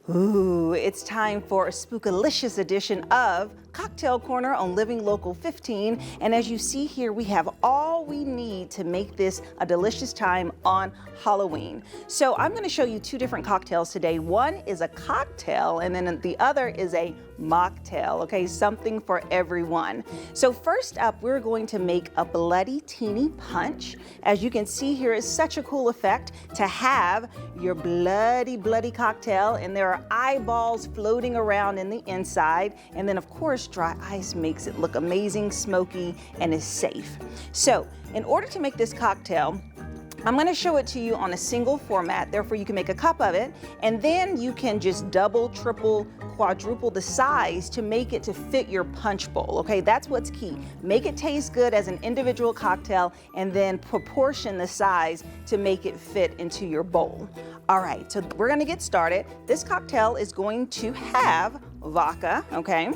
Ooh, it's time for a spookalicious edition of Cocktail Corner on Living Local 15. And as you see here, we have all we need to make this a delicious time on Halloween. So I'm going to show you two different cocktails today. One is a cocktail and then the other is a mocktail, okay? Something for everyone. So first up, we're going to make a bloody teeny punch. As you can see here, it's such a cool effect to have your bloody cocktail, and there are eyeballs floating around in the inside. And then of course, dry ice makes it look amazing, smoky, and is safe. So in order to make this cocktail, I'm going to show it to you on a single format, therefore you can make a cup of it, and then you can just double, triple, quadruple the size to make it to fit your punch bowl, okay? That's what's key. Make it taste good as an individual cocktail and then proportion the size to make it fit into your bowl. All right, so we're going to get started. This cocktail is going to have vodka, okay?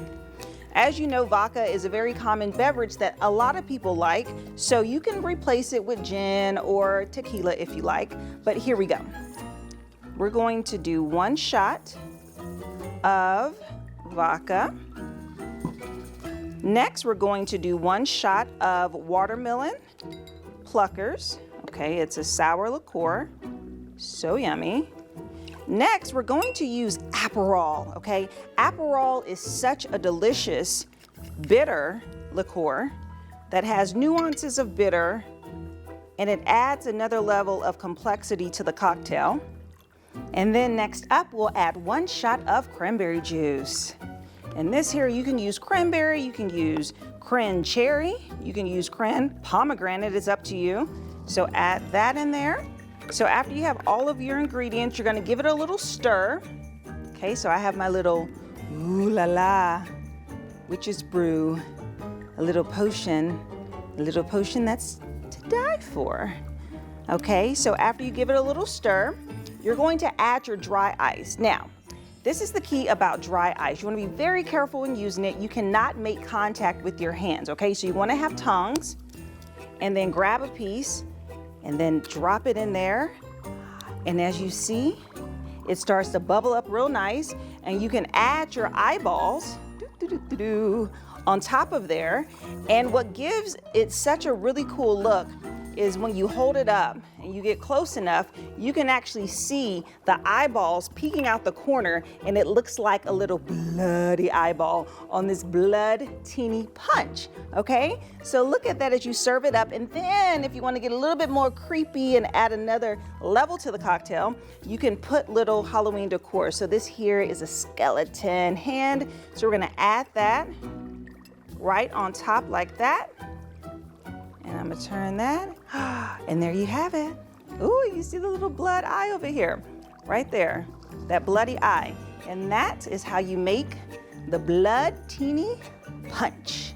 As you know, vodka is a very common beverage that a lot of people like, so you can replace it with gin or tequila if you like, but here we go. We're going to do 1 shot of vodka. Next, we're going to do 1 shot of watermelon pluckers. Okay, it's a sour liqueur, so yummy. Next, we're going to use Aperol, okay? Aperol is such a delicious bitter liqueur that has nuances of bitter, and it adds another level of complexity to the cocktail. And then next up, we'll add 1 shot of cranberry juice. And this here, you can use cranberry, you can use cran cherry, you can use cran pomegranate, it's up to you. So add that in there. So after you have all of your ingredients, you're gonna give it a little stir. Okay, so I have my little ooh la la witch's brew, a little potion that's to die for. Okay, so after you give it a little stir, you're going to add your dry ice. Now, this is the key about dry ice. You wanna be very careful when using it. You cannot make contact with your hands, okay? So you wanna have tongs, and then grab a piece, and then drop it in there. And as you see, it starts to bubble up real nice, and you can add your eyeballs on top of there. And what gives it such a really cool look is when you hold it up and you get close enough, you can actually see the eyeballs peeking out the corner, and it looks like a little bloody eyeball on this blood teeny punch, okay? So look at that as you serve it up, and then if you want to get a little bit more creepy and add another level to the cocktail, you can put little Halloween decor. So this here is a skeleton hand, so we're gonna add that right on top like that. And I'm gonna turn that, and there you have it. Ooh, you see the little blood eye over here, right there, that bloody eye. And that is how you make the blood teeny punch.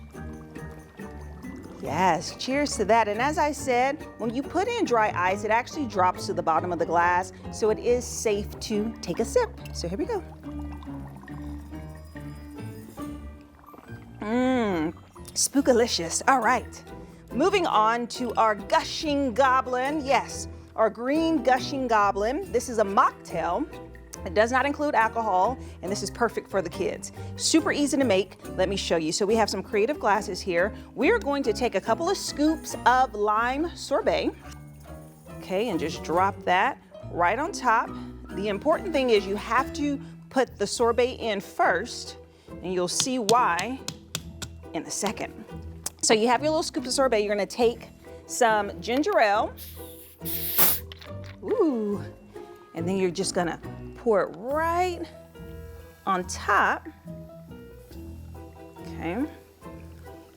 Yes, cheers to that. And as I said, when you put in dry ice, it actually drops to the bottom of the glass, so it is safe to take a sip. So here we go. Spookalicious, all right. Moving on to our gushing goblin. Yes, our green gushing goblin. This is a mocktail. It does not include alcohol, and this is perfect for the kids. Super easy to make. Let me show you. So we have some creative glasses here. We're going to take a couple of scoops of lime sorbet, okay, and just drop that right on top. The important thing is you have to put the sorbet in first, and you'll see why in a second. So you have your little scoop of sorbet. You're gonna take some ginger ale. Ooh. And then you're just gonna pour it right on top. Okay.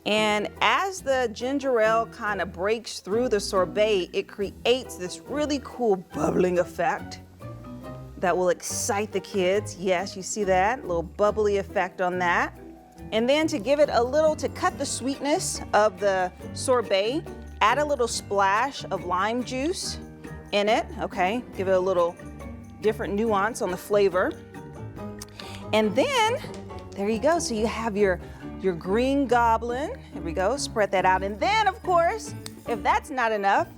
And as the ginger ale kind of breaks through the sorbet, it creates this really cool bubbling effect that will excite the kids. Yes, you see that? A little bubbly effect on that. And then to give it a little, to cut the sweetness of the sorbet, add a little splash of lime juice in it, okay? Give it a little different nuance on the flavor. And then, there you go. So you have your green goblin. Here we go, spread that out. And then, of course, if that's not enough,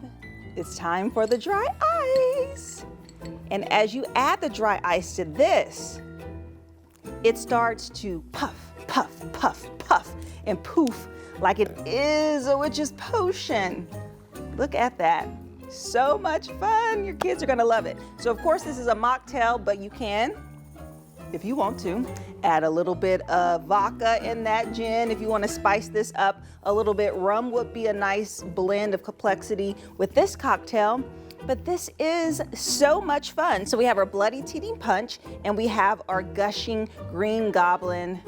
it's time for the dry ice. And as you add the dry ice to this, it starts to puff, puff, puff, puff, and poof like it is a witch's potion. Look at that. So much fun. Your kids are gonna love it. So of course this is a mocktail, but you can, if you want to, add a little bit of vodka in that gin. If you want to spice this up a little bit, rum would be a nice blend of complexity with this cocktail. But this is so much fun. So we have our Bloody Titty Punch and we have our Gushing Green Goblin.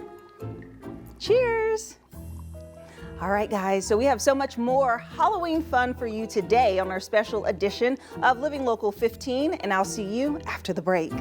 Cheers. All right, guys, so we have so much more Halloween fun for you today on our special edition of Living Local 15, and I'll see you after the break.